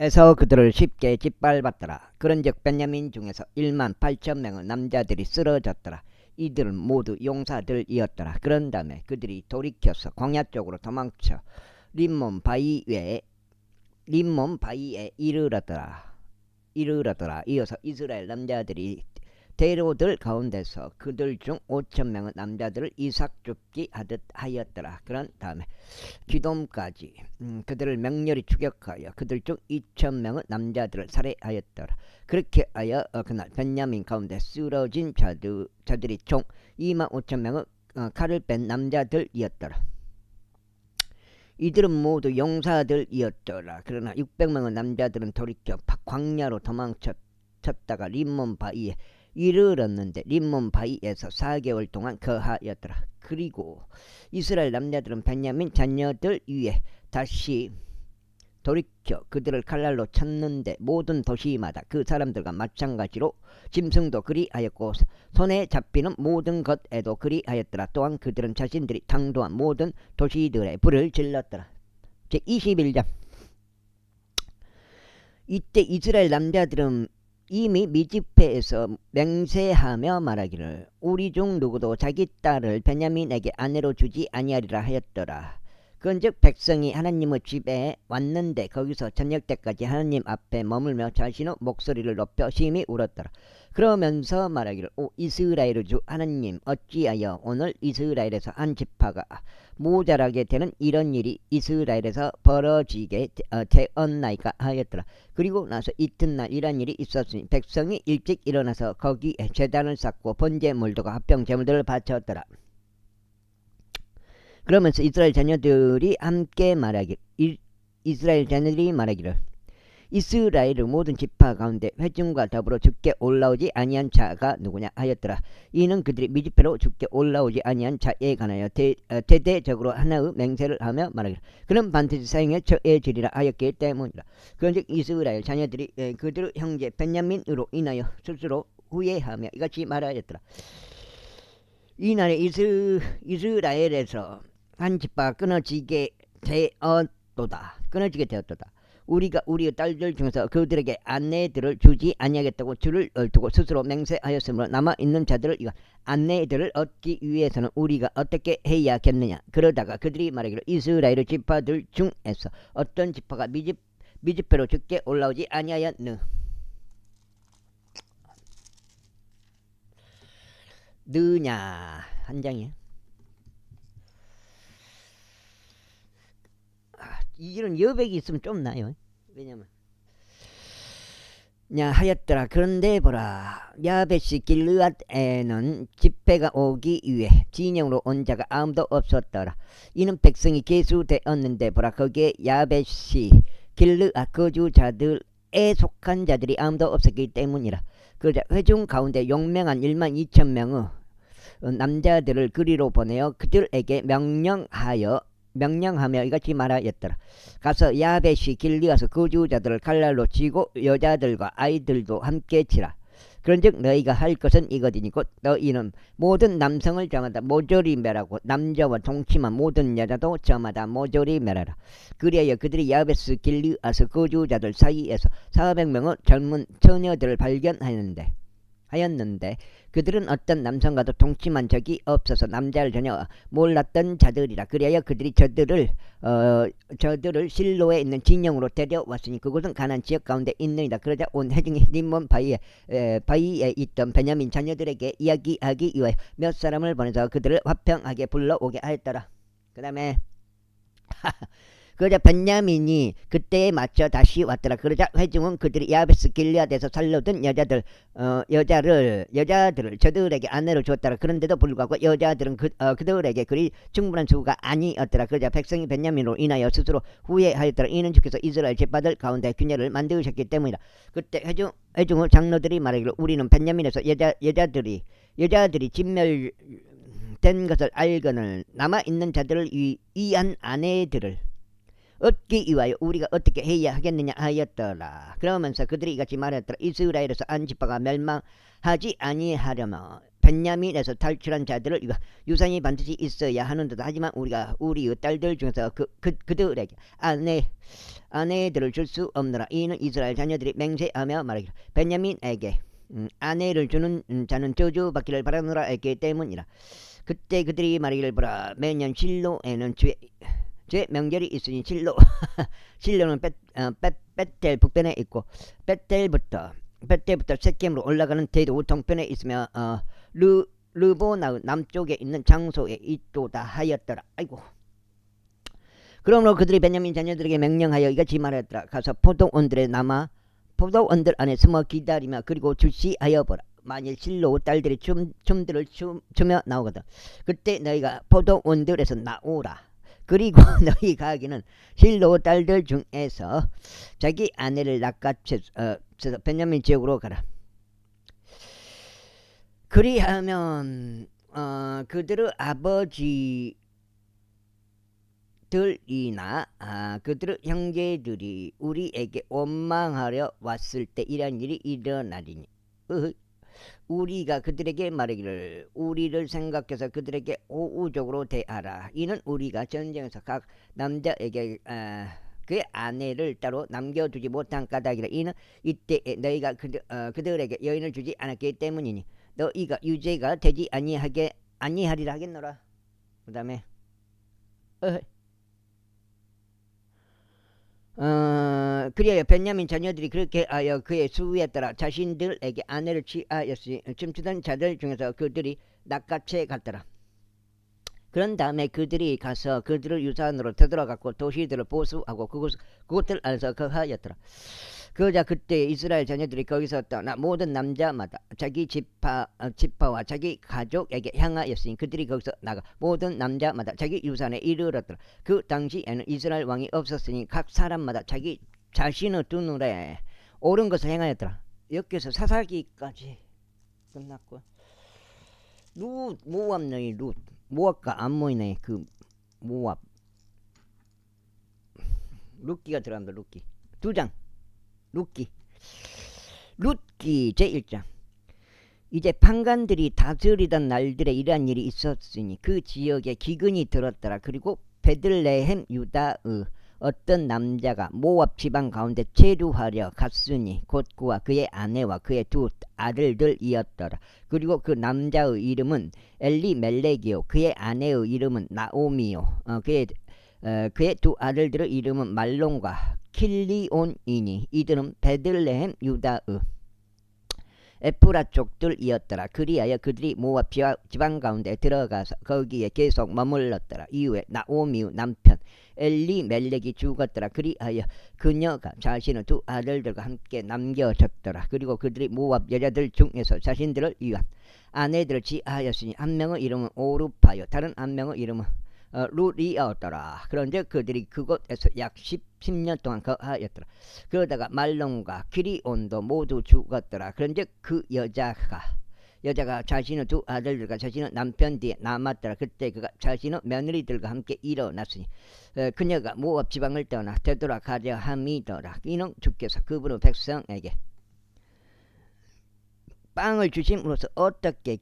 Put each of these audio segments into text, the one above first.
에서 그들을 쉽게 짓밟았더라. 그런즉 베냐민 중에서 1만 8천 명의 남자들이 쓰러졌더라. 이들은 모두 용사들이었더라. 그런 다음에 그들이 돌이켜서 광야 쪽으로 도망쳐 림몬 바위에 이르렀더라. 이어서 이스라엘 남자들이 대로들 가운데서 그들 중 5천 명의 남자들을 이삭 줍기 하듯 하였더라. 그런 다음에 기돔까지 그들을 맹렬히 추격하여 그들 중 2천 명의 남자들을 살해하였더라. 그렇게 하여 그날 베냐민 가운데 쓰러진 자들이 총 2만 5천 명의 칼을 뺀 남자들이었더라. 이들은 모두 용사들이었더라. 그러나 600명의 남자들은 돌이켜 광야로 도망쳤다가 림몬 바위에 이르렀는데 림몬 바위에서 4개월 동안 거하였더라. 그리고 이스라엘 남자들은 베냐민 자녀들 위에 다시 돌이켜 그들을 칼날로 쳤는데 모든 도시마다 그 사람들과 마찬가지로 짐승도 그리하였고 손에 잡히는 모든 것에도 그리하였더라. 또한 그들은 자신들이 당도한 모든 도시들에 불을 질렀더라. 제21장. 이때 이스라엘 남자들은 이미 미즈페에서 맹세하며 말하기를 우리 중 누구도 자기 딸을 베냐민에게 아내로 주지 아니하리라 하였더라. 그런즉 백성이 하나님의 집에 왔는데 거기서 저녁 때까지 하나님 앞에 머물며 자신의 목소리를 높여 심히 울었더라. 그러면서 말하기를 오 이스라엘의 주 하나님 어찌하여 오늘 이스라엘에서 한 지파가 모자라게 되는 이런 일이 이스라엘에서 벌어지게 되었나이까 하였더라. 그리고 나서 이튿날 이런 일이 있었으니 백성이 일찍 일어나서 거기에 제단을 쌓고 번제 물도가 합병 제물들을 바쳤더라. 그러면서 이스라엘 자녀들이 말하기를 이스라엘의 모든 지파 가운데 회중과 더불어 죽게 올라오지 아니한 자가 누구냐 하였더라. 이는 그들이 미즈페로 죽게 올라오지 아니한 자에 관하여 대대적으로 하나의 맹세를 하며 말하기를 그는 반드시 사형에 처해지리라 하였기 때문이라. 그런즉 이스라엘 자녀들이 그들의 형제 베냐민으로 인하여 스스로 후회하며 이같이 말하였더라. 이날에 이스라엘에서 한 지파가 끊어지게 되었도다. 우리가 우리의 딸들 중에서 그들에게 아내들을 주지 아니하겠다고 줄을 두고 스스로 맹세하였으므로 남아있는 자들을 아내들을 얻기 위해서는 우리가 어떻게 해야겠느냐. 그러다가 그들이 말하기를 이스라엘의 지파들 중에서 어떤 지파가 미즈페로 죽게 올라오지 아니하였느. 느냐 한 장이야. 이런 여백이 있으면 좀 나요. 왜냐면 하였더라. 그런데 보라 야베시 길르앗에는 집회가 오기 위해 진영으로 온 자가 아무도 없었더라. 이는 백성이 계수되었는데 보라 거기에 야베시 길르앗 거주자들에 속한 자들이 아무도 없었기 때문이라. 그러자 회중 가운데 용맹한 1만 2천 명의 남자들을 그리로 보내어 그들에게 명령하며 이같이 말하였더라. 가서 야베시 길르앗 거주자들을 칼날로 치고 여자들과 아이들도 함께 치라. 그런즉 너희가 할 것은 이것이니 곧 너희는 모든 남성을 저마다 모조리 멸하고 남자와 동침한 모든 여자도 저마다 모조리 멸하라. 그리하여 그들이 야베스 길르앗 거주자들 사이에서 400명의 젊은 처녀들을 발견하였는데 그들은 어떤 남성과도 동침한 적이 없어서 남자를 전혀 몰랐던 자들이라. 그리하여 그들이 저들을 실로에 있는 진영으로 데려왔으니 그곳은 가나안 지역 가운데 있느니라. 그러자 온 회중이 림몬 바위에 있던 베냐민 자녀들에게 이야기하기 위하여 몇 사람을 보내서 그들을 화평하게 불러오게 하였더라. 그 다음에 그러자 베냐민이 그때에 맞춰 다시 왔더라. 그러자 회중은 그들이 야베스 길르앗에서 살려둔 여자들을 저들에게 아내로 주었더라. 그런데도 불구하고 여자들은 그들에게 그리 충분한 수가 아니었더라. 그러자 백성이 베냐민으로 인하여 스스로 후회하였더라. 이는 주께서 이스라엘 제파들 가운데 균열을 만드셨기 때문이다. 그때 회중의 장로들이 말하기를 우리는 베냐민에서 여자들이 진멸된 것을 알거늘 남아있는 자들을 위한 아내들을 얻기 위하여 우리가 어떻게 해야 하겠느냐 하였더라. 그러면서 그들이 이같이 말했더라. 이스라엘에서 한 지파가 멸망하지 아니하려면 벤야민에서 탈출한 자들을 이거 유산이 반드시 있어야 하는데 하지만 우리가 우리 딸들 중에서 그들에게 아내들을 줄 수 없노라. 이는 이스라엘 자녀들이 맹세하며 말하기를 벤야민에게 아내를 주는 자는 저주받기를 바라노라 했기 때문이라. 그때 그들이 말하기를 보라 매년 실로에는 죄 명절이 있으니 실로는 벳델 북편에 있고 벳델부터 섹겜으로 올라가는 대도 동편에 있으며 르보나의 남쪽에 있는 장소에 있도다 하였더라. 아이고. 그러므로 그들이 베냐민 자녀들에게 명령하여 이같이 말했더라. 가서 포도원들 안에 숨어 기다리며 그리고 주시하여 보라. 만일 실로 딸들이 춤들을 추며 나오거든. 그때 너희가 포도원들에서 나오라. 그리고 너희가 하기는 실로 딸들 중에서 자기 아내를 낚아채서 베냐민 지역으로 가라. 그리하면 그들의 아버지들이나 그들의 형제들이 우리에게 원망하려 왔을 때 이런 일이 일어나리니 우리가 그들에게 말하기를 우리를 생각해서 그들에게 호의적으로 대하라. 이는 우리가 전쟁에서 각 남자에게 그의 아내를 따로 남겨두지 못한 까닭이라. 이는 이때 너희가 그들에게 여인을 주지 않았기 때문이니 너희가 유죄가 되지 아니하리라 하겠노라. 그 다음에 그리하여 벤야민 자녀들이 그렇게 하여 그의 수위에 따라 자신들에게 아내를 취하였으니 춤추던 자들 중에서 그들이 낚아채 갔더라. 그런 다음에 그들이 가서 그들을 유산으로 되돌아갔고 도시들을 보수하고 그곳들 안에서 거하였더라. 그러자 그때 이스라엘 자녀들이 거기서 떠나 모든 남자마다 자기 지파와 자기 가족에게 향하였으니 그들이 거기서 나가 모든 남자마다 자기 유산에 이르렀더라. 그 당시에는 이스라엘 왕이 없었으니 각 사람마다 자기 자신의 두 눈에 옳은 것을 행하였더라. 여기서 사사기까지 끝났고 모압 너희 모압과 암몬의 그 모압 룻기가 들어갑니다. 룻기 2장 룻기 제1장. 이제 판관들이 다스리던 날들에 이러한 일이 있었으니 그 지역에 기근이 들었더라. 그리고 베들레헴 유다의 어떤 남자가 모압 지방 가운데 체류하려 갔으니 곧 그와 그의 아내와 그의 두 아들들이었더라. 그리고 그 남자의 이름은 엘리멜렉이요 그의 아내의 이름은 나오미요 그의 두 아들들의 이름은 말론과 킬리온이니 이들은 베들레헴 유다의 에프라 족들이었더라. 그리하여 그들이 모압 지방 가운데 들어가서 거기에 계속 머물렀더라. 이후에 나오미의 남편 엘리멜렉이 죽었더라. 그리하여 그녀가 자신의 두 아들들과 함께 남겨졌더라. 그리고 그들이 모압 여자들 중에서 자신들을 위한 아내들을 취하였으니 한 명의 이름은 오르파요 다른 한 명의 이름은 룻이었더라. 그런데 그들이 그곳에서 약 10년 동안 거하였더라. 그러다가 말론과 기리온도 모두 죽었더라. 그런데 그 여자가 자신의 두 아들들과 자신의 남편 뒤에 남았더라. 그때 그가 자신의 며느리들과 함께 일어났으니 그녀가 모압 지방을 떠나 되돌아가려 함이더라. 이는 주께서 그분의 백성에게 빵을 주심으로써 어떻게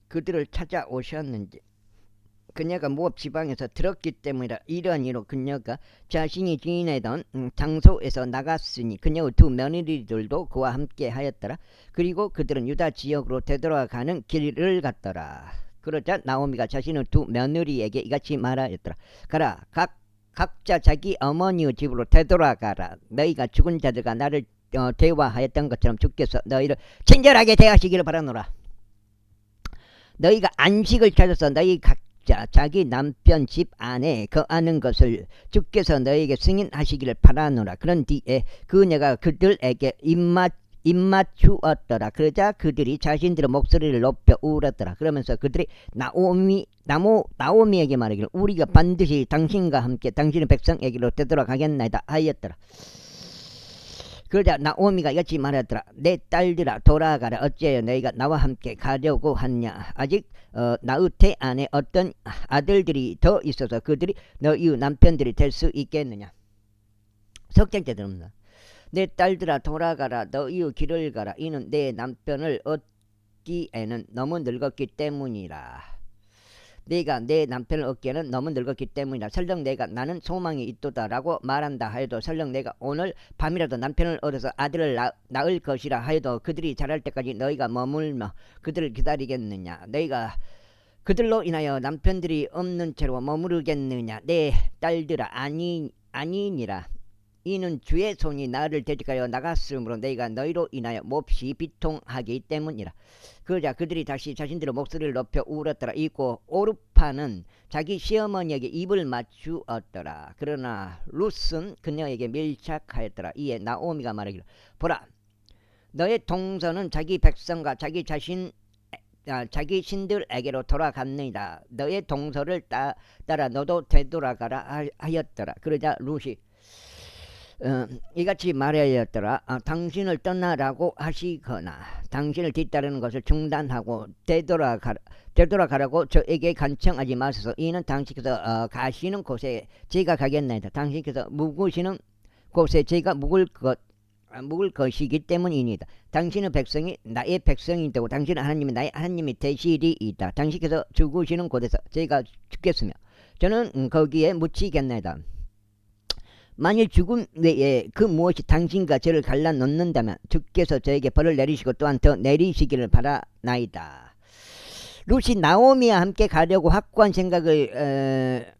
그들을 찾아오셨는지 그녀가 모압 지방에서 들었기 때문이라. 이러한 이유로 그녀가 자신이 지내던 장소에서 나갔으니 그녀의 두 며느리들도 그와 함께 하였더라. 그리고 그들은 유다 지역으로 되돌아가는 길을 갔더라. 그러자 나오미가 자신의 두 며느리에게 이같이 말하였더라. 가라 각자 자기 어머니의 집으로 되돌아가라. 너희가 죽은 자들과 나를 대화하였던 것처럼 주께서 너희를 친절하게 대하시기를 바라노라. 너희가 안식을 찾아서 너희 자기 남편 집 안에 거하는 것을 주께서 너에게 승인하시기를 바라노라. 그런 뒤에 그녀가 그들에게 입맞추었더라. 그러자 그들이 자신들의 목소리를 높여 울었더라. 그러면서 그들이 나오미에게 말하기를 우리가 반드시 당신과 함께 당신의 백성에게로 되돌아가겠나이다 하였더라. 그러자 나오미가 이같이 말하더라. 내 딸들아 돌아가라. 어찌하여 너희가 나와 함께 가려고 하냐. 아직 나의 태 안에 어떤 아들들이 더 있어서 그들이 너희의 남편들이 될 수 있겠느냐. 석장째 들읍니다. 내 딸들아 돌아가라. 너희의 길을 가라. 이는 내 남편을 얻기에는 너무 늙었기 때문이라. 네가 내 남편을 얻기에는 너무 늙었기 때문이라. 설령 내가 나는 소망이 있도다라고 말한다 하여도, 설령 내가 오늘 밤이라도 남편을 얻어서 아들을 낳을 것이라 하여도 그들이 자랄 때까지 너희가 머물며 그들을 기다리겠느냐? 너희가 그들로 인하여 남편들이 없는 채로 머무르겠느냐? 내 딸들아, 아니니라. 이는 주의 손이 나를 대적하여 나갔으므로 너희가 너희로 인하여 몹시 비통하기 때문이라. 그러자 그들이 다시 자신들의 목소리를 높여 울었더라. 이고 오르파는 자기 시어머니에게 입을 맞추었더라. 그러나 룻은 그녀에게 밀착하였더라. 이에 나오미가 말하기를, 보라, 너의 동서는 자기 백성과 자기 신들에게로 돌아갔느니라. 너의 동서를 따라 너도 되돌아가라 하였더라. 그러자 룻이 이같이 말하였더라. 당신을 떠나라고 하시거나 당신을 뒤따르는 것을 중단하고 되돌아가라고 저에게 간청하지 마소서. 이는 당신께서 가시는 곳에 제가 가겠나이다. 당신께서 묵으시는 곳에 제가 묵을 것이기 때문이니다. 당신의 백성이 나의 백성이 되고 당신의 하나님이 나의 하나님이 되시리이다. 당신께서 죽으시는 곳에서 제가 죽겠으며 저는 거기에 묻히겠나이다. 만일 죽음 외에 그 무엇이 당신과 저를 갈라놓는다면 주께서 저에게 벌을 내리시고 또한 더 내리시기를 바라나이다. 룻이 나오미와 함께 가려고 확고한 생각을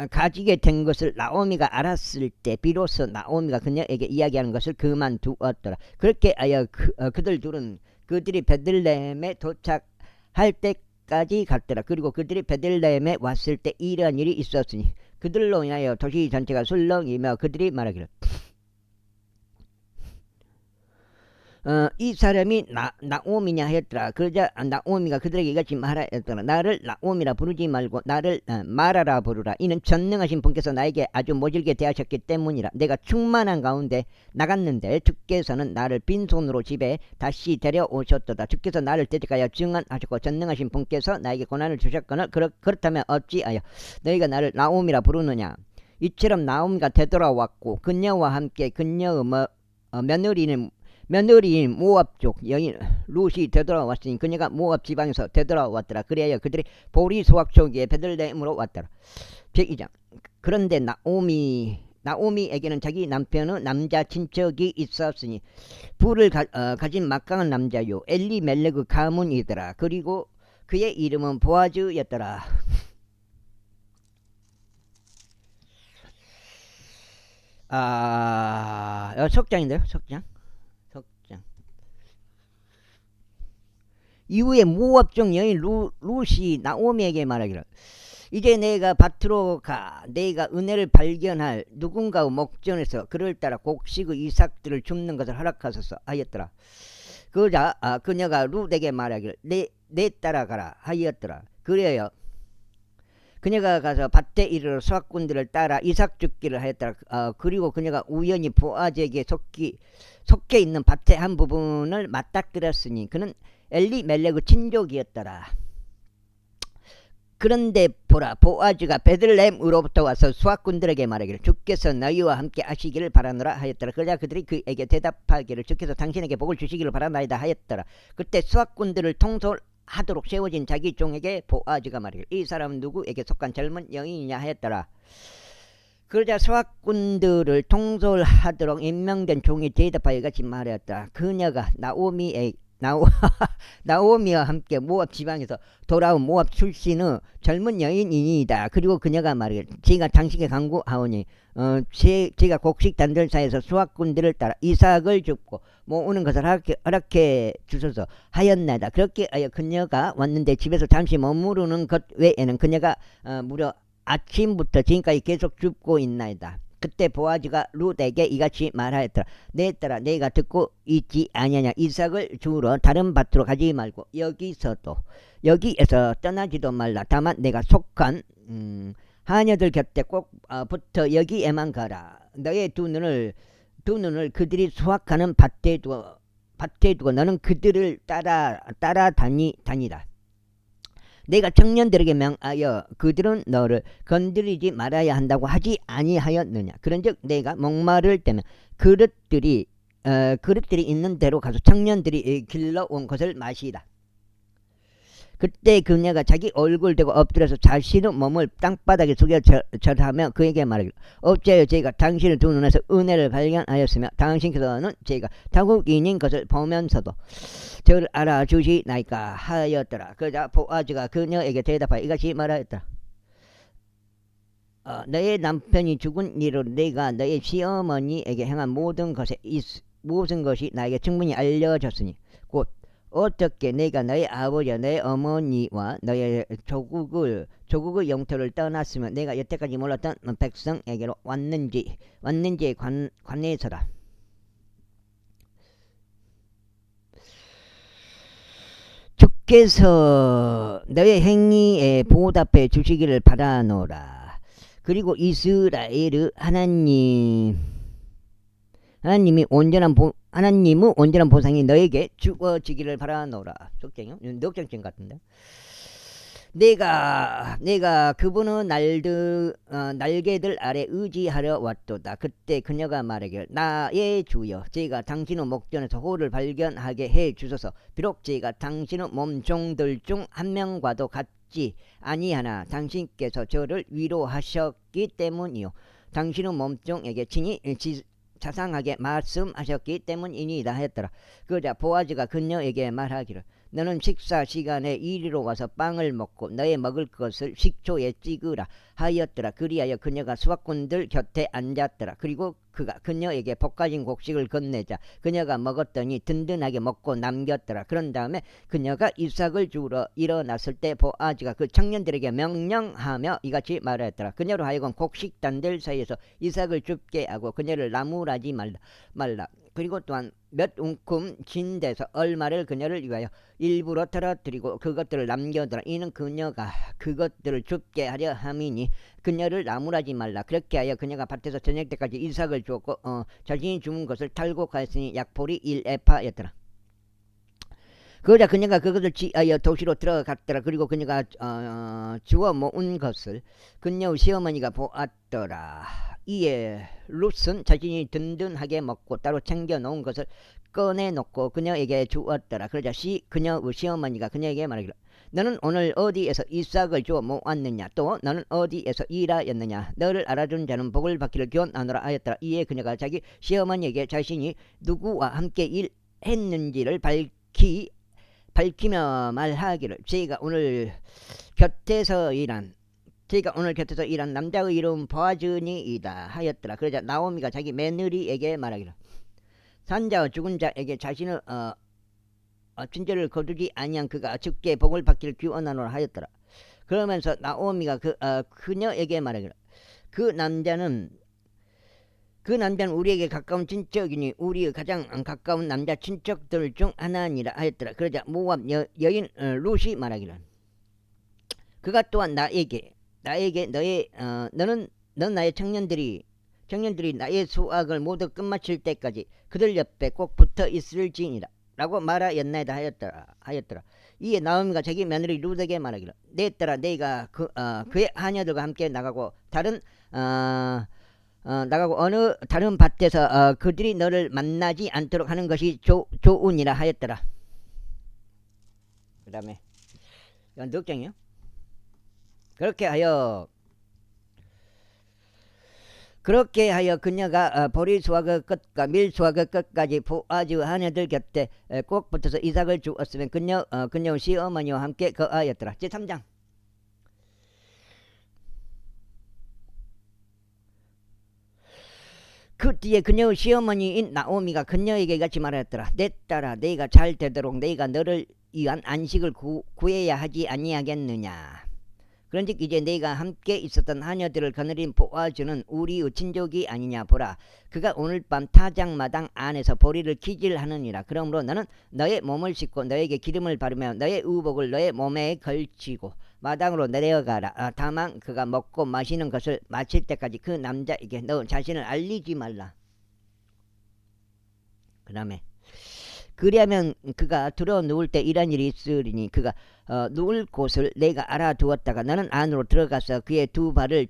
가지게 된 것을 나오미가 알았을 때 비로소 나오미가 그녀에게 이야기하는 것을 그만두었더라. 그렇게 하여 그들 둘은 그들이 베들레헴에 도착할 때까지 갔더라. 그리고 그들이 베들레헴에 왔을 때 이러한 일이 있었으니 그들로 인하여 도시 전체가 술렁이며 그들이 말하기를, 이 사람이 나오미냐 하였더라. 그러자 나오미가 그들에게 이같이 말하였더라. 나를 나오미라 부르지 말고 나를 마라라 부르라. 이는 전능하신 분께서 나에게 아주 모질게 대하셨기 때문이라. 내가 충만한 가운데 나갔는데 주께서는 나를 빈손으로 집에 다시 데려오셨도다. 주께서 나를 대적하여 증언하셨고 전능하신 분께서 나에게 고난을 주셨거늘 그렇다면 어찌하여 너희가 나를 나오미라 부르느냐? 이처럼 나오미가 되돌아왔고 그녀와 함께 그녀의 며느리인 모압족 여인 룻이 되돌아왔으니 그녀가 모압 지방에서 되돌아왔더라. 그래야 그들이 보리 소확초기에 베들레헴으로 왔더라. 제2장. 그런데 나오미에게는 자기 남편의 남자 친척이 있었으니 부를 가진 막강한 남자요 엘리멜렉의 가문이더라. 그리고 그의 이름은 보아즈였더라. 석장인데요. 석장. 이후에 모압족 여인 룻이 나오미에게 말하기를, 이제 내가 밭으로 가 내가 은혜를 발견할 누군가의 목전에서 그를 따라 곡식의 이삭들을 줍는 것을 허락하소서 하였더라. 그러자 그녀가 룻에게 말하기를, 내 따라가라 하였더라. 그래요 그녀가 가서 밭에 이르러 수확꾼들을 따라 이삭 줍기를 하였더라. 그리고 그녀가 우연히 보아즈에게 속해 있는 밭의 한 부분을 맞닥뜨렸으니 그는 엘리멜렉의 친족이었더라. 그런데 보라, 보아즈가 베들레헴으로부터 와서 수확꾼들에게 말하기를, 주께서 너희와 함께 하시기를 바라노라 하였더라. 그러자 그들이 그에게 대답하기를, 주께서 당신에게 복을 주시기를 바라나이다 하였더라. 그때 수확꾼들을 통솔하도록 세워진 자기 종에게 보아즈가 말하기를, 이 사람은 누구에게 속한 젊은 여인이냐 하였더라. 그러자 수확꾼들을 통솔하도록 임명된 종이 대답하여 같이 말하였다. 그녀가 나오미와 함께 모압 지방에서 돌아온 모압 출신의 젊은 여인이니이다. 그리고 그녀가 말하기를, 제가 당신에게 간구하오니 제가 곡식 단들사에서 수확꾼들을 따라 이삭을 줍고 모으는 것을 허락해 주소서 하였나이다. 그렇게 하여 그녀가 왔는데 집에서 잠시 머무르는 것 외에는 그녀가 무려 아침부터 지금까지 계속 줍고 있나이다. 그때 보아즈가 룻에게 이같이 말하였더라. 내 딸아, 내가 듣고 있지 아니하냐? 이삭을 주우러 다른 밭으로 가지 말고 여기에서 떠나지도 말라. 다만 내가 속한 하녀들 곁에 꼭 붙어 여기에만 가라. 너의 두 눈을 그들이 수확하는 밭에 두고 너는 그들을 따라 다니라. 내가 청년들에게 명하여 그들은 너를 건드리지 말아야 한다고 하지 아니하였느냐? 그런즉 내가 목마를 때면 그릇들이 그릇들이 있는 대로 가서 청년들이 길러온 것을 마시라. 그때 그녀가 자기 얼굴 대고 엎드려서 자신의 몸을 땅바닥에 숙여 절하며 그에게 말하기를 어찌하여 저희가 당신의 두 눈에서 은혜를 발견하였으며 당신께서는 저희가 타국인인 것을 보면서도 저를 알아주시나이까 하였더라. 그러자 보아즈가 그녀에게 대답하여 이같이 말하였더라. 너의 남편이 죽은 일로 내가 너의 시어머니에게 행한 모든 것이 나에게 충분히 알려졌으니 곧 어떻게 내가 너의 아버지와 너의 어머니와 너의 조국의 영토를 떠났으면 내가 여태까지 몰랐던 백성에게로 왔는지에 관해서라. 주께서 너의 행위에 보답해 주시기를 바라노라. 그리고 이스라엘의 하나님의 온전한 보상이 너에게 주어지기를 바라노라. 넉장증 같은데. 내가 그분의 날개들 아래 의지하려 왔도다. 그때 그녀가 말하기를 나의 주여 제가 당신의 목전에서 호를 발견하게 해 주소서. 비록 제가 당신의 몸종들 중 한 명과도 같지 아니하나 당신께서 저를 위로하셨기 때문이요 당신의 몸종에게 친히 자상하게 말씀하셨기 때문이니이다 했더라. 그러자 보아즈가 그녀에게 말하기를 너는 식사 시간에 이리로 와서 빵을 먹고 너의 먹을 것을 식초에 찍으라 하였더라. 그리하여 그녀가 수확꾼들 곁에 앉았더라. 그리고 그가 그녀에게 볶아진 곡식을 건네자 그녀가 먹었더니 든든하게 먹고 남겼더라. 그런 다음에 그녀가 이삭을 주우러 일어났을 때 보아즈가 그 청년들에게 명령하며 이같이 말하였더라. 그녀로 하여금 곡식단들 사이에서 이삭을 줍게 하고 그녀를 나무라지 말라. 그리고 또한 몇 움큼 진 데서 얼마를 그녀를 위하여 일부러 떨어뜨리고 그것들을 남겨두라. 이는 그녀가 그것들을 줍게 하려 함이니 그녀를 나무라지 말라. 그렇게 하여 그녀가 밭에서 저녁 때까지 이삭을 주었고 자신이 주문 것을 탈고 가였으니 약볼이 1에파였더라. 그러자 그녀가 그것을 지하여 도시로 들어갔더라. 그리고 그녀가 주워 모은 것을 그녀의 시어머니가 보았더라. 이에 룻은 자신이 든든하게 먹고 따로 챙겨 놓은 것을 꺼내놓고 그녀에게 주었더라. 그러자 그녀의 시어머니가 그녀에게 말하기를 너는 오늘 어디에서 이삭을 주워 모았느냐 또 너는 어디에서 일하였느냐 너를 알아준 자는 복을 받기를 기원하노라 하였더라. 이에 그녀가 자기 시어머니에게 자신이 누구와 함께 일했는지를 밝히며 말하기를 제가 오늘 곁에서 일한 남자의 이름 보아즈니이다 하였더라. 그러자 나오미가 자기 며느리에게 말하기를 산자와 죽은 자에게 자신의 친절을 거두지 아니한 그가 주께 복을 받기를 기원하노라 하였더라. 그러면서 나오미가 그녀에게 말하기를 그 남자는 우리에게 가까운 친척이니 우리의 가장 가까운 남자 친척들 중 하나니라 하였더라. 그러자 모압 여인 룻이 말하기를 그가 또한 나에게 넌 나의 청년들이 나의 수확을 모두 끝마칠 때까지 그들 옆에 꼭 붙어 있을지니라 라고 말하였나이다 하였더라. 이에 나오미가 자기 며느리 룻에게 말하기를 내 딸아 내가 그의 하녀들과 함께 나가고 어느 다른 밭에서 그들이 너를 만나지 않도록 하는 것이 좋으니라 하였더라. 그 다음에 이건 넉장이요. 그렇게 하여 그녀가 보리 수확의 끝과 밀 수확의 끝까지 보아즈 하녀들 곁에 꼭 붙어서 이삭을 주었으면 그녀의 시어머니와 함께 거하였더라. 제3장. 그 뒤에 그녀의 시어머니인 나오미가 그녀에게 같이 말하였더라. 내 딸아 내가 잘 되도록 내가 너를 위한 안식을 구해야 하지 아니하겠느냐. 그런즉 이제 내가 함께 있었던 하녀들을 거느린 보아즈는 우리의 친족이 아니냐. 보라 그가 오늘 밤 타작마당 안에서 보리를 기질하느니라. 그러므로 너는 너의 몸을 씻고 너에게 기름을 바르며 너의 의복을 너의 몸에 걸치고 마당으로 내려가라. 다만 그가 먹고 마시는 것을 마칠 때까지 그 남자에게 너 자신을 알리지 말라. 그 다음에 그리하면 그가 들어 누울 때 이런 일이 있으리니 그가 누울 곳을 내가 알아두었다가 너는 안으로 들어가서 그의 두 발을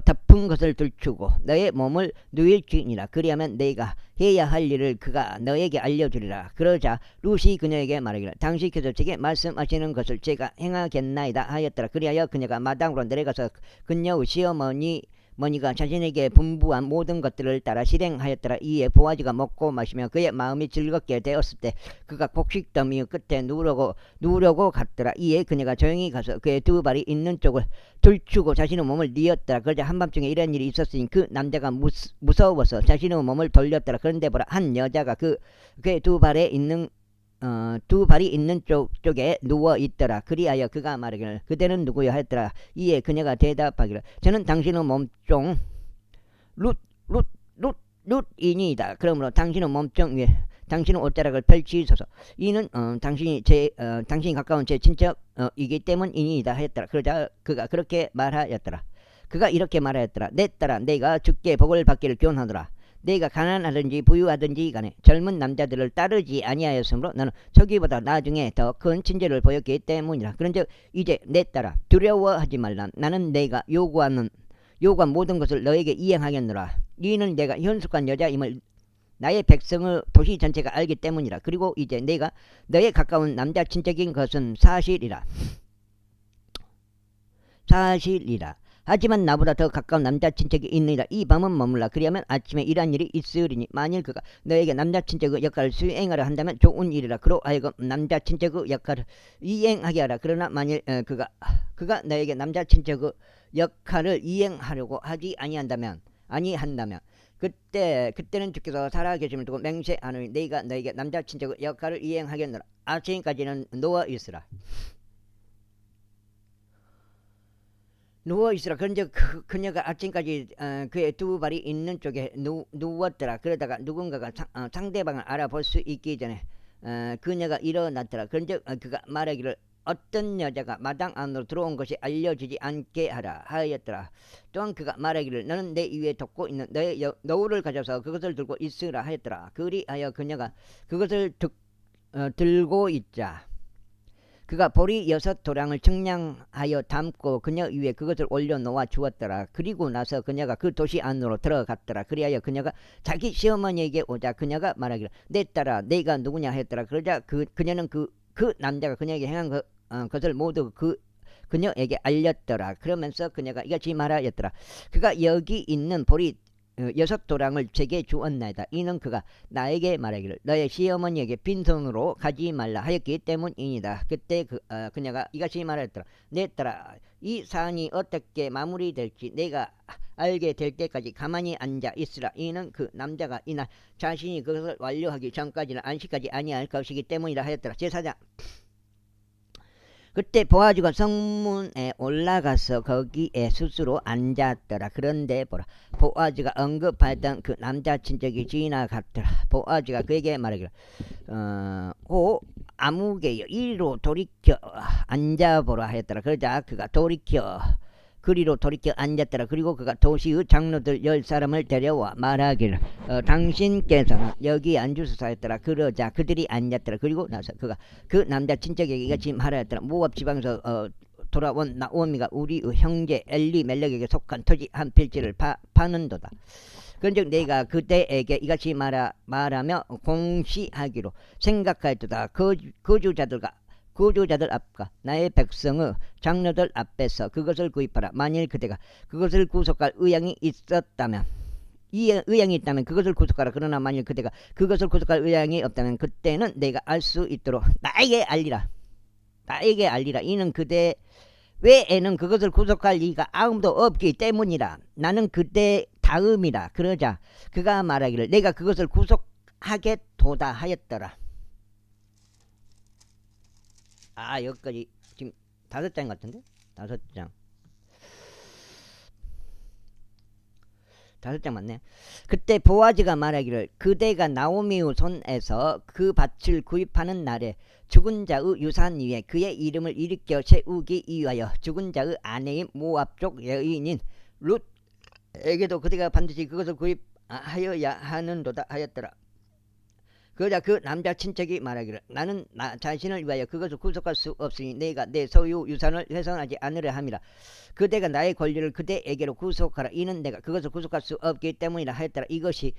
덮은 것을 들추고 너의 몸을 누일지니라. 그리하면 네가 해야 할 일을 그가 너에게 알려주리라. 그러자 룻이 그녀에게 말하기를 당신께서 제게 말씀하시는 것을 제가 행하겠나이다 하였더라. 그리하여 그녀가 마당으로 내려가서 그녀의 시어머니가 자신에게 분부한 모든 것들을 따라 실행하였더라. 이에 보아즈가 먹고 마시며 그의 마음이 즐겁게 되었을 때 그가 곡식 더미 끝에 누우려고 갔더라. 이에 그녀가 조용히 가서 그의 두 발이 있는 쪽을 들추고 자신의 몸을 뉘었더라. 그러자 한밤중에 이런 일이 있었으니 그 남자가 무서워서 자신의 몸을 돌렸더라. 그런데 보라, 한 여자가 그의 두 발이 있는 쪽에 누워 있더라. 그리하여 그가 말하기를 그대는 누구여 하였더라. 이에 그녀가 대답하기를 저는 당신의 몸종 룻이니이다. 그러므로 당신의 몸종 위에 당신의 옷자락을 펼치소서. 이는 당신이 가까운 제 친척이기 때문이니이다 하였더라. 그러자 그가 그렇게 말하였더라. 그가 이렇게 말하였더라. 내 딸아, 내가 주께 복을 받기를 기원하노라. 내가 가난하든지 부유하든지 간에 젊은 남자들을 따르지 아니하였으므로 너는 저기보다 나중에 더 큰 친절을 보였기 때문이라. 그런즉 이제 내 딸아, 두려워하지 말라. 나는 내가 요구한 모든 것을 너에게 이행하겠노라. 이는 내가 현숙한 여자임을 나의 백성의 도시 전체가 알기 때문이라. 그리고 이제 내가 너의 가까운 남자 친척인 것은 사실이라. 하지만 나보다 더 가까운 남자 친척이 있느니라. 이 밤은 머물라. 그리하면 아침에 이러한 일이 있으리니 만일 그가 너에게 남자 친척의 역할을 수행하려 한다면 좋은 일이라. 그로 하여금 남자 친척의 역할을 이행하게 하라. 그러나 만일 그가 너에게 남자 친척의 역할을 이행하려고 하지 아니한다면 그때는 주께서 살아계심을 두고 맹세하노니 네가 너에게 남자 친척의 역할을 이행하겠노라. 아침까지는 누워 있으라. 그런즉 그녀가 아침까지 그의 두 발이 있는 쪽에 누웠더라. 그러다가 누군가가 상대방을 알아볼 수 있기 전에 그녀가 일어났더라. 그런즉 그가 말하기를 어떤 여자가 마당 안으로 들어온 것이 알려지지 않게 하라 하였더라. 또한 그가 말하기를 너는 내 위에 덮고 있는 너의 너울을 가져서 그것을 들고 있으라 하였더라. 그리하여 그녀가 그것을 들고 있자 그가 보리 6도량을 청량하여 담고 그녀 위에 그것을 올려놓아 주었더라. 그리고 나서 그녀가 그 도시 안으로 들어갔더라. 그리하여 그녀가 자기 시어머니에게 오자 그녀가 말하기를 내 딸아, 네가 누구냐 하였더라. 그러자 그녀는 그 남자가 그녀에게 행한 것을 모두 그녀에게 알렸더라. 그러면서 그녀가 이같이 말하였더라. 그가 여기 있는 보리 6도량을 제게 주었나이다. 이는 그가 나에게 말하기를 너의 시어머니에게 빈손으로 가지 말라 하였기 때문이니다. 그때 그녀가 이같이 말하였더라. 내 딸아, 이 사안이 어떻게 마무리될지 내가 알게 될 때까지 가만히 앉아 있으라. 이는 그 남자가 이날 자신이 그것을 완료하기 전까지는 안식하지 아니할 것이기 때문이라 하였더라. 제4장. 그때 보아즈가 성문에 올라가서 거기에 스스로 앉았더라. 그런데 보라, 보아즈가 언급하던 그 남자 친척이 지나갔더라. 보아즈가 그에게 말하기를 오 아무개여 이리로 돌이켜 앉아보라 하였더라. 그러자 그가 그리로 돌이켜 앉았더라. 그리고 그가 도시의 장로들 10사람을 데려와 말하기를 당신께서는 여기 앉으소서 하였더라. 그러자 그들이 앉았더라. 그리고 나서 그가 그 남자 친척에게 이같이 말하였더라. 모압 지방에서 돌아온 나오미가 우리 형제 엘리멜렉에게 속한 토지 한 필지를 파는도다. 그런즉 내가 그대에게 이같이 말하며 공시하기로 생각하였도다. 거주자들 앞과 나의 백성의 장로들 앞에서 그것을 구입하라. 만일 그대가 그것을 구속할 의향이 있다면 그것을 구속하라. 그러나 만일 그대가 그것을 구속할 의향이 없다면 그때는 내가 알 수 있도록 나에게 알리라. 이는 그대 외에는 그것을 구속할 리가 아무도 없기 때문이라. 나는 그대 다음이라. 그러자 그가 말하기를 내가 그것을 구속하겠도다 하였더라. 여기까지 지금 5장 같은데? 5장 맞네. 그때 보아즈가 말하기를 그대가 나오미의 손에서 그 밭을 구입하는 날에 죽은 자의 유산 위에 그의 이름을 일으켜 세우기 위하여 죽은 자의 아내인 모압족 여인인 룻에게도 그대가 반드시 그것을 구입하여야 하는도다 하였더라. 그러자 그 남자 친척이 말하기를 나는 나 자신을 위하여 그것을 구속할 수 없으니 내가 내 소유 유산을 훼손하지 않으려 함이라. 그대가 나의 권리를 그대에게로 구속하라. 이는 내가 그것을 구속할 수 없기 때문이라 하였더라. 이것이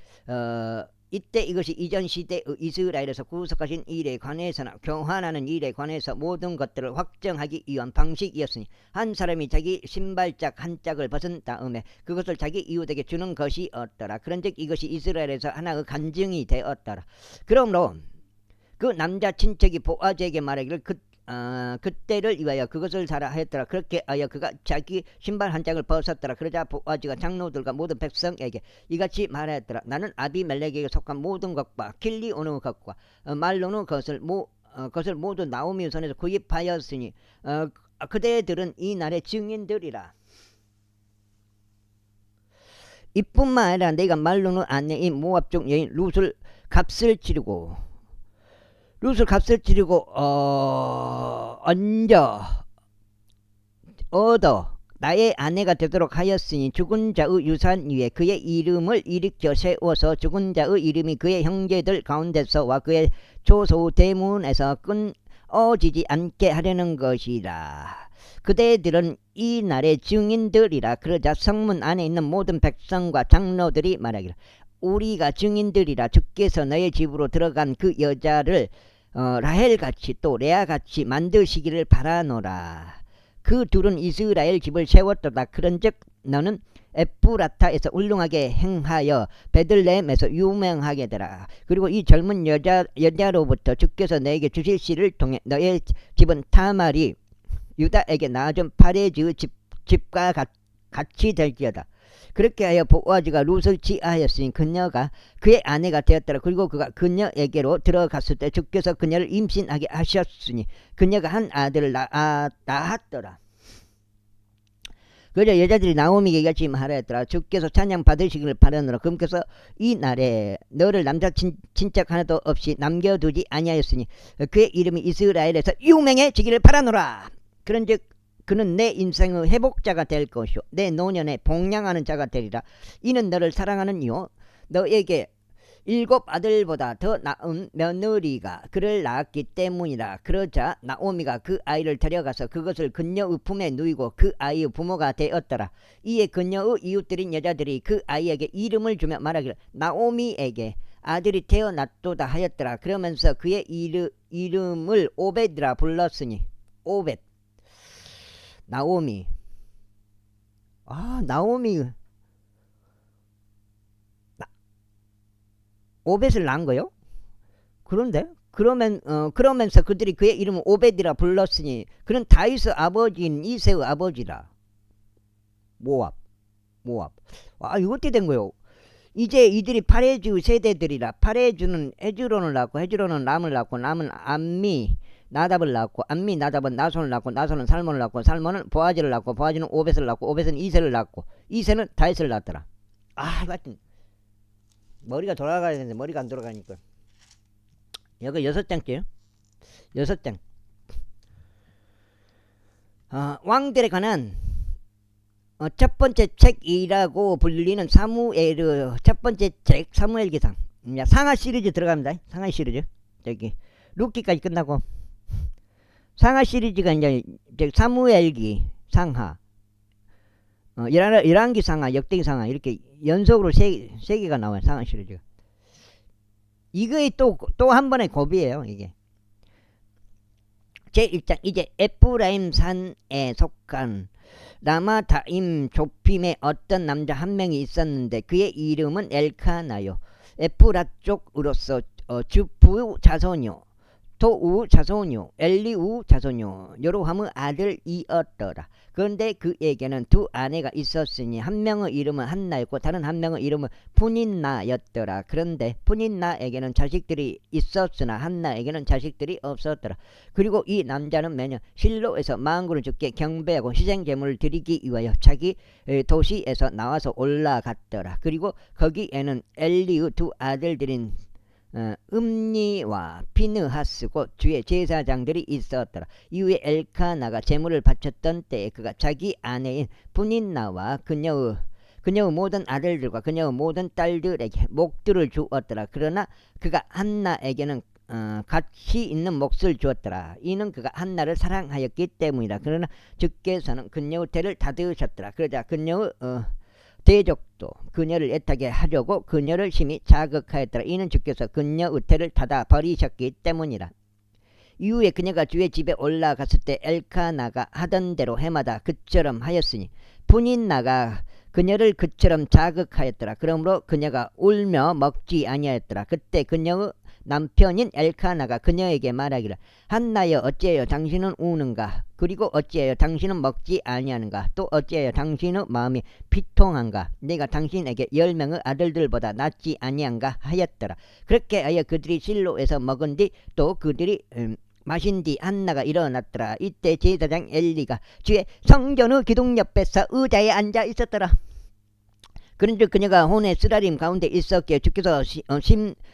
이때 이것이 이전 시대의 이스라엘에서 구속하신 일에 관해서나 교환하는 일에 관해서 모든 것들을 확정하기 위한 방식이었으니 한 사람이 자기 신발짝 한 짝을 벗은 다음에 그것을 자기 이웃에게 주는 것이었더라. 그런즉 이것이 이스라엘에서 하나의 간증이 되었더라. 그러므로 그 남자 친척이 보아즈에게 말하기를 그때를 위하여 그것을 사라 하였더라. 그렇게 하여 그가 자기 신발 한 짝을 벗었더라. 그러자 보아즈가 장로들과 모든 백성에게 이같이 말하였더라. 나는 아비멜렉에게 속한 모든 것과 길리 오는 것과 말로는 것을 모두 나오미 손에서 구입하였으니 그대들은 이 날의 증인들이라. 이뿐만 아니라 내가 말로는 아내인 모압족 여인 룻을 값을 치르고 얻어 나의 아내가 되도록 하였으니 죽은 자의 유산 위에 그의 이름을 일으켜 세워서 죽은 자의 이름이 그의 형제들 가운데서와 그의 조소 대문에서 끊어지지 않게 하려는 것이라. 그대들은 이 날의 증인들이라. 그러자 성문 안에 있는 모든 백성과 장로들이 말하기를 우리가 증인들이라. 주께서 너의 집으로 들어간 그 여자를 라헬같이 또 레아같이 만드시기를 바라노라. 그 둘은 이스라엘 집을 세웠도다. 그런즉 너는 에프라타에서 훌륭하게 행하여 베들레헴에서 유명하게 되라. 그리고 이 젊은 여자로부터 주께서 너에게 주실 씨를 통해 너의 집은 타말이 유다에게 낳아준 파레즈의 집과 같이 될지어다. 그렇게 하여 보아즈가 룻을 취하였으니 그녀가 그의 아내가 되었더라. 그리고 그가 그녀에게로 들어갔을 때 주께서 그녀를 임신하게 하셨으니 그녀가 한 아들을 낳았더라. 그러자 여자들이 나오미에게 이같이 말하였더라. 주께서 찬양 받으시기를 바라노라. 그러면서 이 날에 너를 남자 친척 하나도 없이 남겨두지 아니하였으니 그의 이름이 이스라엘에서 유명해지기를 바라노라. 그런즉 그는 내 인생의 회복자가 될 것이요 내 노년에 복량하는 자가 되리라. 이는 너를 사랑하는 이요 너에게 7 아들보다 더 나은 며느리가 그를 낳았기 때문이라. 그러자 나오미가 그 아이를 데려가서 그것을 그녀의 품에 누이고 그 아이의 부모가 되었더라. 이에 그녀의 이웃들인 여자들이 그 아이에게 이름을 주며 말하기를 나오미에게 아들이 태어났도다 하였더라. 그러면서 그의 이름을 오벳이라 불렀으니 오벳 나오미 오벳을 낳은 거요? 그런데 그러면서 그들이 그의 이름을 오벳이라 불렀으니 그는 다윗의 아버지인 이새의 아버지라. 모압. 이거 어떻게 된 거요? 이제 이들이 파레즈 세대들이라. 파레즈는 헤즈론을 낳고 헤즈론은 람을 낳고 람은 암미 나답을 낳고 암미 나답은 나손을 낳고 나손은 살몬을 낳고 살몬은 보아즈를 낳고 보아즈는 오벳을 낳고 오벳은 이새를 낳고 이새는 다윗을 낳더라. 하여튼 머리가 돌아가야 되는데 머리가 안 돌아가니까. 여기 6장째요. 6장. 왕들에 관한 첫 번째 책이라고 불리는 사무엘의 첫 번째 책 사무엘기상. 상하 시리즈 들어갑니다. 상하 시리즈. 저기 룻기까지 끝나고 상하 시리즈가 이제 사무엘기 상하, 열왕기 상하, 역대기 상하 이렇게 연속으로 세 개가 나와요. 상하 시리즈가. 이거에 또 한 번의 고비예요. 이게 제1장. 이제 에프라임 산에 속한 라마다임 조핌에 어떤 남자 한 명이 있었는데 그의 이름은 엘카나요. 에프라 쪽으로서 주부 자손이요 도우 자손이요 엘리우 자손이요 여로함의 아들이었더라. 그런데 그에게는 두 아내가 있었으니 한 명의 이름은 한나였고 다른 한 명의 이름은 푸닌나였더라. 그런데 푸닌나에게는 자식들이 있었으나 한나에게는 자식들이 없었더라. 그리고 이 남자는 매년 실로에서 만군을 주께 경배하고 희생제물을 드리기 위하여 자기 도시에서 나와서 올라갔더라. 그리고 거기에는 엘리의 두 아들들인 음니와 피느하스고 주의 제사장들이 있었더라. 이후에 엘카나가 제물을 바쳤던 때에 그가 자기 아내인 푸닌나와 그녀의 모든 아들들과 그녀의 모든 딸들에게 목들을 주었더라. 그러나 그가 한나에게는 가치 있는 몫을 주었더라. 이는 그가 한나를 사랑하였기 때문이다. 그러나 주께서는 그녀의 태를 닫으셨더라. 그러자 그녀의 대적도 그녀를 애타게 하려고 그녀를 심히 자극하였더라. 이는 주께서 그녀의 태를 닫아 버리셨기 때문이라. 이후에 그녀가 주의 집에 올라갔을 때 엘카나가 하던 대로 해마다 그처럼 하였으니 분인나가 그녀를 그처럼 자극하였더라. 그러므로 그녀가 울며 먹지 아니하였더라. 그때 그녀의 남편인 엘카나가 그녀에게 말하기를 한나여 어찌하여 당신은 우는가? 그리고 어찌하여 당신은 먹지 아니하는가? 또 어찌하여 당신의 마음이 비통한가? 내가 당신에게 10명의 아들들보다 낫지 아니한가 하였더라. 그렇게 하여 그들이 실로에서 먹은 뒤 또 그들이 마신 뒤 한나가 일어났더라. 이때 제사장 엘리가 주의 성전의 기둥 옆에서 의자에 앉아 있었더라. 그런즉 그녀가 혼의 쓰라림 가운데 있었기에 주께서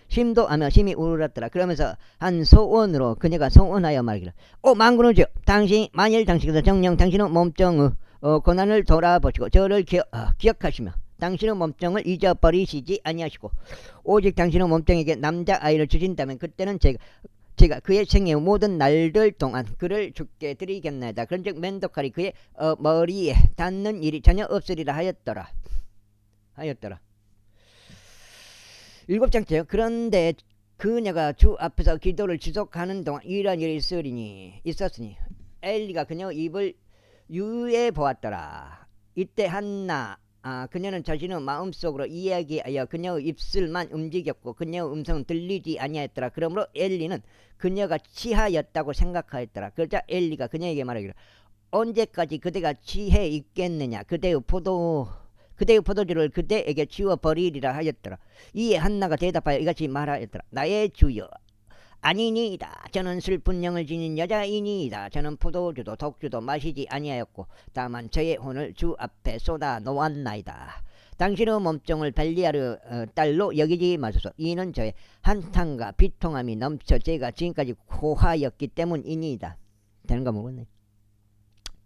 심도하며 심히 울었더라. 그러면서 한 소원으로 그녀가 소원하여 말하기를 오 만군의 주여, 만일 당신께서 정녕 당신의 몸종의 고난을 돌아보시고 저를 기억하시며 당신의 몸종을 잊어버리시지 아니하시고 오직 당신의 몸종에게 남자아이를 주신다면 그때는 제가 그의 생애의 모든 날들 동안 그를 죽게 드리겠나이다. 그런즉 맨도칼이 그의 머리에 닿는 일이 전혀 없으리라 하였더라. 7장째요. 그런데 그녀가 주 앞에서 기도를 지속하는 동안 이러한 일이 있었으니 엘리가 그녀의 입을 유의해 보았더라. 이때 한나 그녀는 자신의 마음속으로 이야기하여 그녀의 입술만 움직였고 그녀의 음성은 들리지 아니하였더라. 그러므로 엘리는 그녀가 취하였다고 생각하였더라. 그러자 엘리가 그녀에게 말하기를 언제까지 그대가 취해 있겠느냐? 그대의 포도주를 그대에게 치워버리리라 하였더라. 이에 한나가 대답하여 이같이 말하였더라. 나의 주여, 아니니이다. 저는 슬픈 영을 지닌 여자이니이다. 저는 포도주도 독주도 마시지 아니하였고 다만 저의 혼을 주 앞에 쏟아 놓았나이다. 당신의 몸종을 벨리아르 딸로 여기지 마소서. 이는 저의 한탄과 비통함이 넘쳐 제가 지금까지 고하였기 때문이니이다. 되는가 모르겠네.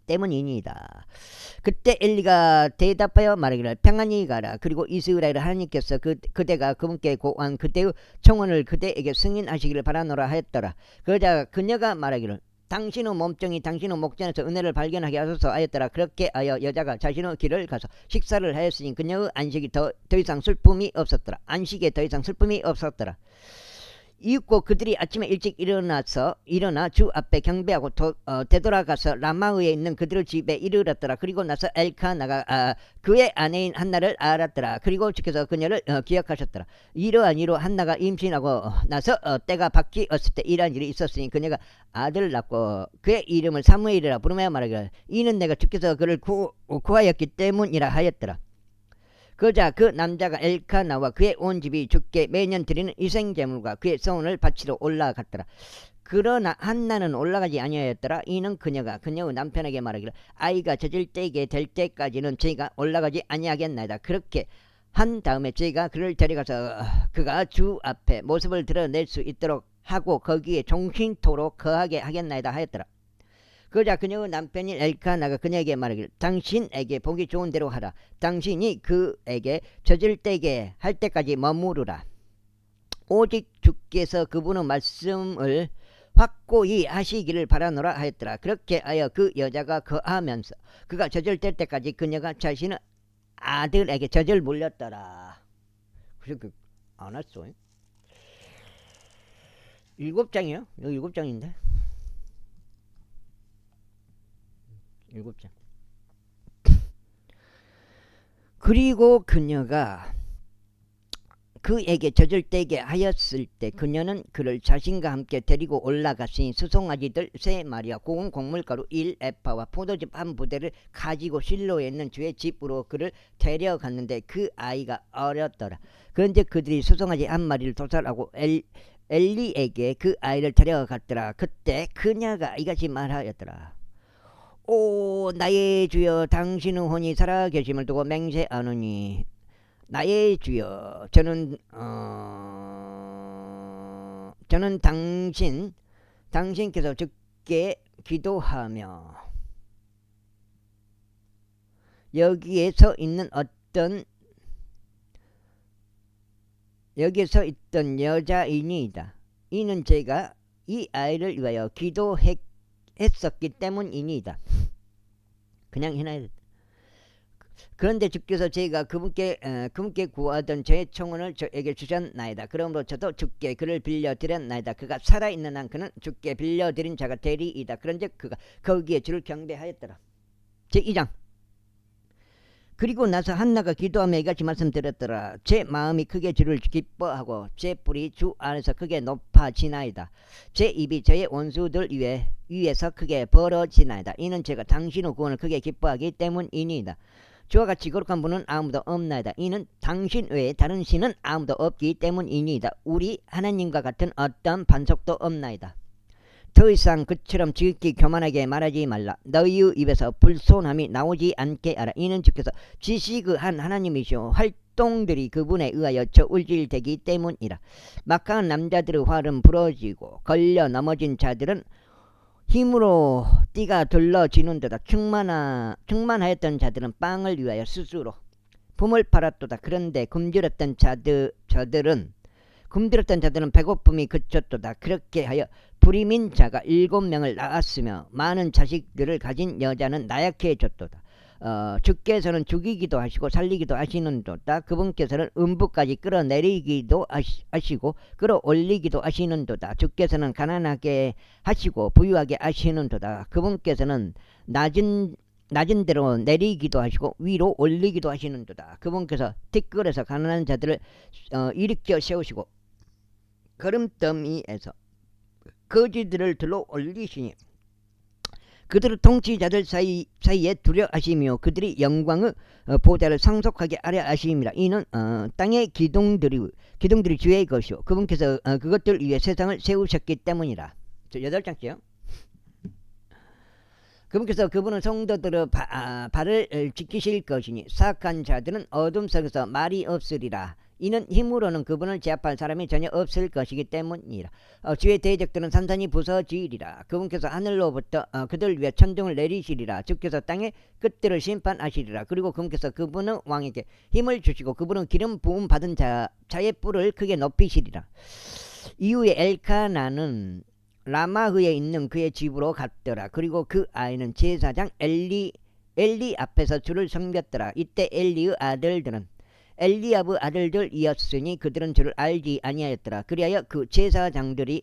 때문이니이다. 그때 엘리가 대답하여 말하기를 평안히 가라. 그리고 이스라엘 하나님께서 그대가 그분께 고한 그대의 청혼을 그대에게 승인하시기를 바라노라 하였더라. 그러자 그녀가 말하기를 당신의 몸종이 당신의 목전에서 은혜를 발견하게 하소서 하였더라. 그렇게 하여 여자가 자신의 길을 가서 식사를 하였으니 그녀의 안식에 더 이상 슬픔이 없었더라. 이윽고 그들이 아침에 일찍 일어나 주 앞에 경배하고 되돌아가서 라마의에 있는 그들의 집에 이르렀더라. 그리고 나서 엘카나가 그의 아내인 한나를 알았더라. 그리고 주께서 그녀를 기억하셨더라. 이러한 이로 한나가 임신하고 나서 때가 바뀌었을 때 이러한 일이 있었으니 그녀가 아들을 낳고 그의 이름을 사무엘이라 부르며 말하기를 이는 내가 주께서 그를 구하였기 때문이라 하였더라. 그러자 그 남자가 엘카나와 그의 온 집이 주께 매년 드리는 희생제물과 그의 소원을 바치러 올라갔더라. 그러나 한나는 올라가지 아니하였더라. 이는 그녀가 그녀의 남편에게 말하기를 아이가 젖을 때게 될 때까지는 저희가 올라가지 아니하겠나이다. 그렇게 한 다음에 저희가 그를 데려가서 그가 주 앞에 모습을 드러낼 수 있도록 하고 거기에 종신토록 거하게 하겠나이다 하였더라. 그러자 그녀의 남편인 엘카나가 그녀에게 말하기를 당신에게 보기 좋은 대로 하라. 당신이 그에게 젖을 떼게 할 때까지 머무르라. 오직 주께서 그분의 말씀을 확고히 하시기를 바라노라 하였더라. 그렇게 하여 그 여자가 거하면서 그가 젖을 뗄 때까지 그녀가 자신의 아들에게 젖을 물렸더라. 그래서 안 왔어. 7장이요? 여기 7장인데 7장. 그리고 그녀가 그에게 젖을 떼게 하였을 때 그녀는 그를 자신과 함께 데리고 올라갔으니 수송아지들 3마리와 고운 곡물가루 1에파와 포도즙 한 부대를 가지고 실로에 있는 주의 집으로 그를 데려갔는데 그 아이가 어렸더라. 그런데 그들이 수송아지 한 마리를 도살하고 엘리에게 그 아이를 데려갔더라. 그때 그녀가 이같이 말하였더라. 오 나의 주여, 당신의 혼이 살아계심을 두고 맹세하노니 나의 주여, 저는 당신께서 주께 기도하며 여기에 서 있는 있던 여자인이다. 이는 제가 이 아이를 위하여 기도했었기 때문이니다. 그냥 해놔야 돼. 그런데 주께서 제가 그분께 구하던 저의 청혼을 저에게 주셨나이다. 그러므로 저도 주께 그를 빌려드렸나이다. 그가 살아있는 한 그는 주께 빌려드린 자가 되리이다. 그런즉 그가 거기에 주를 경배하였더라. 제2장. 그리고 나서 한나가 기도하며 이같이 말씀드렸더라. 제 마음이 크게 주를 기뻐하고 제 뿔이 주 안에서 크게 높아지나이다. 제 입이 저의 원수들 위에서 크게 벌어지나이다. 이는 제가 당신의 구원을 크게 기뻐하기 때문이니이다. 주와 같이 거룩한 분은 아무도 없나이다. 이는 당신 외에 다른 신은 아무도 없기 때문이니이다. 우리 하나님과 같은 어떤 반석도 없나이다. 더 이상 그처럼 지극히 교만하게 말하지 말라. 너희의 입에서 불손함이 나오지 않게 하라. 이는 주께서 지식한 하나님이시오. 활동들이 그분에 의하여 저울질되기 때문이라. 막강한 남자들의 활은 부러지고 걸려 넘어진 자들은 힘으로 띠가 둘러지는도다. 충만하였던 자들은 빵을 위하여 스스로 품을 팔았도다. 그런데 굶주렸던 자들은 배고픔이 그쳤도다. 그렇게 하여 불임인 자가 7명을 낳았으며 많은 자식들을 가진 여자는 나약해졌도다. 주께서는 죽이기도 하시고 살리기도 하시는도다. 그분께서는 음부까지 끌어내리기도 하시고 끌어올리기도 하시는도다. 주께서는 가난하게 하시고 부유하게 하시는도다. 그분께서는 낮은 대로 내리기도 하시고 위로 올리기도 하시는도다. 그분께서 티끌에서 가난한 자들을 일으켜 세우시고 거름더미에서 거지들을 들어 올리시니 그들을 통치자들 사이에 두려하시며 그들이 영광의 보좌를 상속하게 하려 하심이라. 이는 땅의 기둥들이 주의 것이요 그분께서 그것들 위에 세상을 세우셨기 때문이라. 8장째요. 그분께서 그분은 성도들의 발을 지키실 것이니 사악한 자들은 어둠 속에서 말이 없으리라. 이는 힘으로는 그분을 제압할 사람이 전혀 없을 것이기 때문이라. 주의 대적들은 산산이 부서지리라. 그분께서 하늘로부터 그들 위해 천둥을 내리시리라. 주께서 땅의 끝들을 심판하시리라. 그리고 그분께서 그분의 왕에게 힘을 주시고 그분은 기름 부음 받은 자의 뿔을 크게 높이시리라. 이후에 엘카나는 라마흐에 있는 그의 집으로 갔더라. 그리고 그 아이는 제사장 엘리 앞에서 주를 섬겼더라. 이때 엘리의 아들들은 엘리압의 아들들이었으니 그들은 주를 알지 아니하였더라. 그리하여 그 제사장들이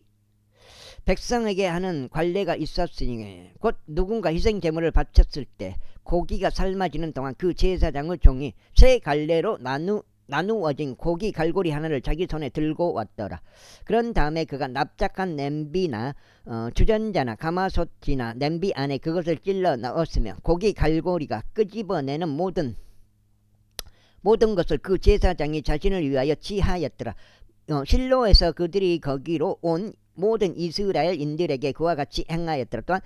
백성에게 하는 관례가 있었으니 곧 누군가 희생 제물을 바쳤을 때 고기가 삶아지는 동안 그 제사장의 종이 세 갈래로 나누어진 고기 갈고리 하나를 자기 손에 들고 왔더라. 그런 다음에 그가 납작한 냄비나 주전자나 가마솥이나 냄비 안에 그것을 찔러 넣었으며 고기 갈고리가 끄집어내는 모든 것을 그 제사장이 자신을 위하여 취하였더라. 실로에서 그들이 거기로 온 모든 이스라엘인들에게 그와 같이 행하였더라. 또한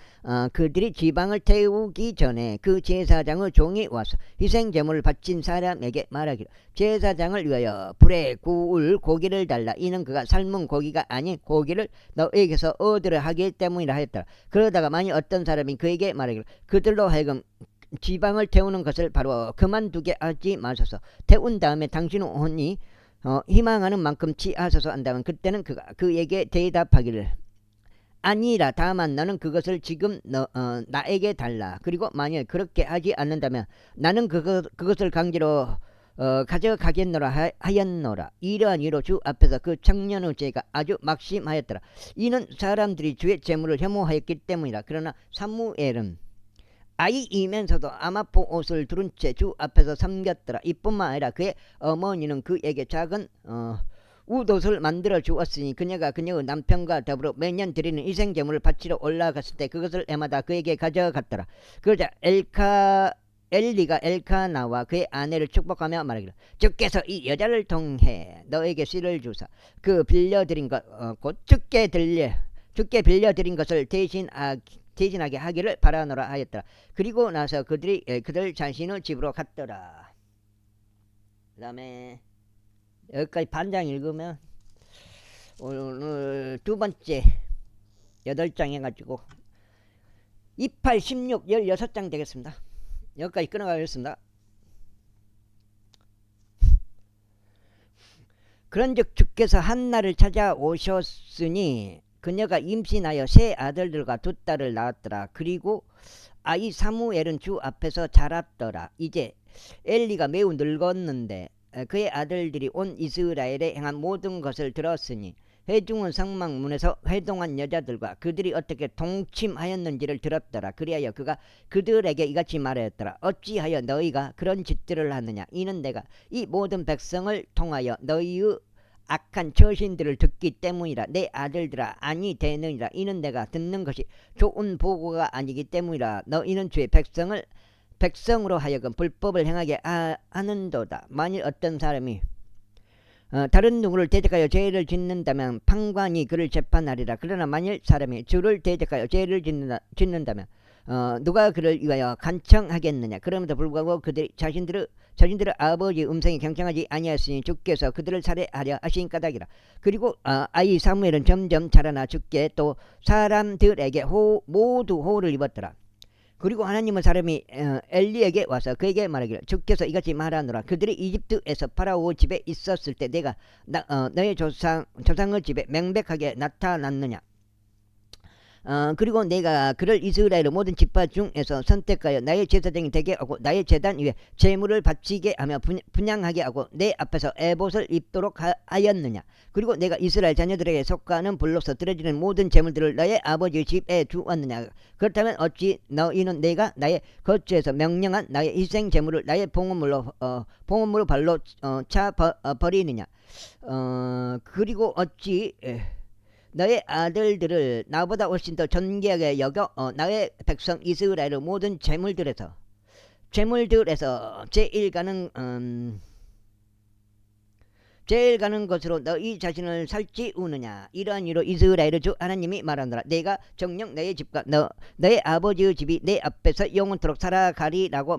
그들이 지방을 태우기 전에 그 제사장의 종이 와서 희생제물을 바친 사람에게 말하기를 제사장을 위하여 불에 구울 고기를 달라. 이는 그가 삶은 고기가 아닌 고기를 너에게서 얻으려 하기 때문이라 하였더라. 그러다가 만일 어떤 사람이 그에게 말하기를 그들로 하여금 지방을 태우는 것을 바로 그만두게 하지 마소서. 태운 다음에 당신은 혼이 희망하는 만큼 취하소서 한다면 그때는 그가 그에게 대답하기를 아니라 다만 너는 그것을 지금 나에게 달라. 그리고 만일 그렇게 하지 않는다면 나는 그것을 강제로 가져가겠노라 하였노라. 이러한 이로 주 앞에서 그 청년의 죄가 아주 막심하였더라. 이는 사람들이 주의 재물을 혐오하였기 때문이라. 그러나 사무엘은 아이이면서도 아마포 옷을 두른 채 주 앞에서 섬겼더라. 이뿐만 아니라 그의 어머니는 그에게 작은 웃옷을 만들어 주었으니 그녀가 그녀의 남편과 더불어 매년 드리는 희생제물을 바치러 올라갔을 때 그것을 해마다 그에게 가져갔더라. 그러자 엘리가 엘카나와 그의 아내를 축복하며 말하기를 주께서 이 여자를 통해 너에게 씨를 주사 그 빌려드린 것 곧 주께 빌려드린 것을 대신하게 하기를 바라노라 하였더라. 그리고 나서 그들 자신의 집으로 갔더라. 그 다음에 여기까지 반장 읽으면 오늘 두 번째 8장 해가지고 28, 16, 16장 되겠습니다. 여기까지 끊어가겠습니다. 그런즉 주께서 한나를 찾아오셨으니 그녀가 임신하여 세 아들들과 두 딸을 낳았더라. 그리고 아이 사무엘은 주 앞에서 자랐더라. 이제 엘리가 매우 늙었는데 그의 아들들이 온 이스라엘에 행한 모든 것을 들었으니 회중은 성막문에서 회동한 여자들과 그들이 어떻게 동침하였는지를 들었더라. 그리하여 그가 그들에게 이같이 말하였더라. 어찌하여 너희가 그런 짓들을 하느냐. 이는 내가 이 모든 백성을 통하여 너희의 악한 처신들을 듣기 때문이라. 내 아들들아 아니 되느니라. 이는 내가 듣는 것이 좋은 보고가 아니기 때문이라. 너희는 주의 백성으로 하여금 불법을 행하게 하는도다. 만일 어떤 사람이 다른 누구를 대적하여 죄를 짓는다면 판관이 그를 재판하리라. 그러나 만일 사람이 주를 대적하여 죄를 짓는다면 누가 그를 위하여 간청하겠느냐. 그럼에도 불구하고 그들이 자신들의 아버지의 음성이 경청하지 아니하였으니 주께서 그들을 살해하려 하신 까닭이라. 그리고 아이 사무엘은 점점 자라나 주께 또 사람들에게 모두 호를 입었더라. 그리고 하나님은 사람이 엘리에게 와서 그에게 말하기를 주께서 이같이 말하노라. 그들이 이집트에서 파라오 집에 있었을 때 내가 너의 조상의 집에 명백하게 나타났느냐. 그리고 내가 그를 이스라엘의 모든 지파 중에서 선택하여 나의 제사장이 되게 하고 나의 제단 위에 제물을 바치게 하며 분향하게 하고 내 앞에서 에봇을 입도록 하였느냐. 그리고 내가 이스라엘 자녀들에게 속하는 불로서 드려지는 모든 제물들을 너의 아버지의 집에 주었느냐. 그렇다면 어찌 너희는 내가 나의 거처에서 명령한 나의 희생 제물을 나의 봉헌물로 발로 차 버리느냐. 그리고 어찌 너의 아들들을 나보다 훨씬 더 존귀하게 여겨 나의 백성 이스라엘의 모든 제물들에서 제일 가는 것으로 너희 자신을 살찌우느냐. 이러한 이유로 이스라엘의 주 하나님이 말하노라. 내가 정녕 너의 집과 너의 아버지의 집이 내 앞에서 영원토록 살아가리라고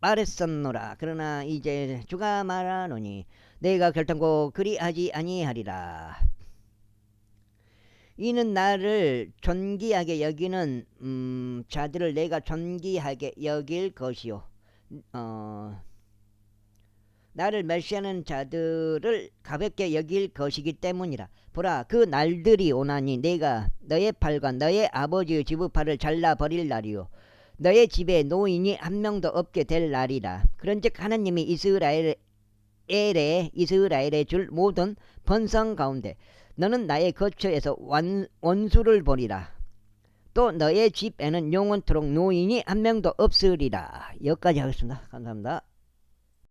말했었노라. 그러나 이제 주가 말하노니 내가 결단코 그리하지 아니하리라. 이는 나를 존귀하게 여기는 자들을 내가 존귀하게 여길 것이요 나를 멸시하는 자들을 가볍게 여길 것이기 때문이라. 보라 그 날들이 오나니 내가 너의 팔과 너의 아버지의 집의 팔을 잘라버릴 날이요 너의 집에 노인이 한 명도 없게 될 날이라. 그런즉 하나님이 이스라엘에 줄 모든 번성 가운데 너는 나의 거처에서 원수를 보리라. 또 너의 집에는 영원토록 노인이 한 명도 없으리라. 여기까지 하겠습니다. 감사합니다.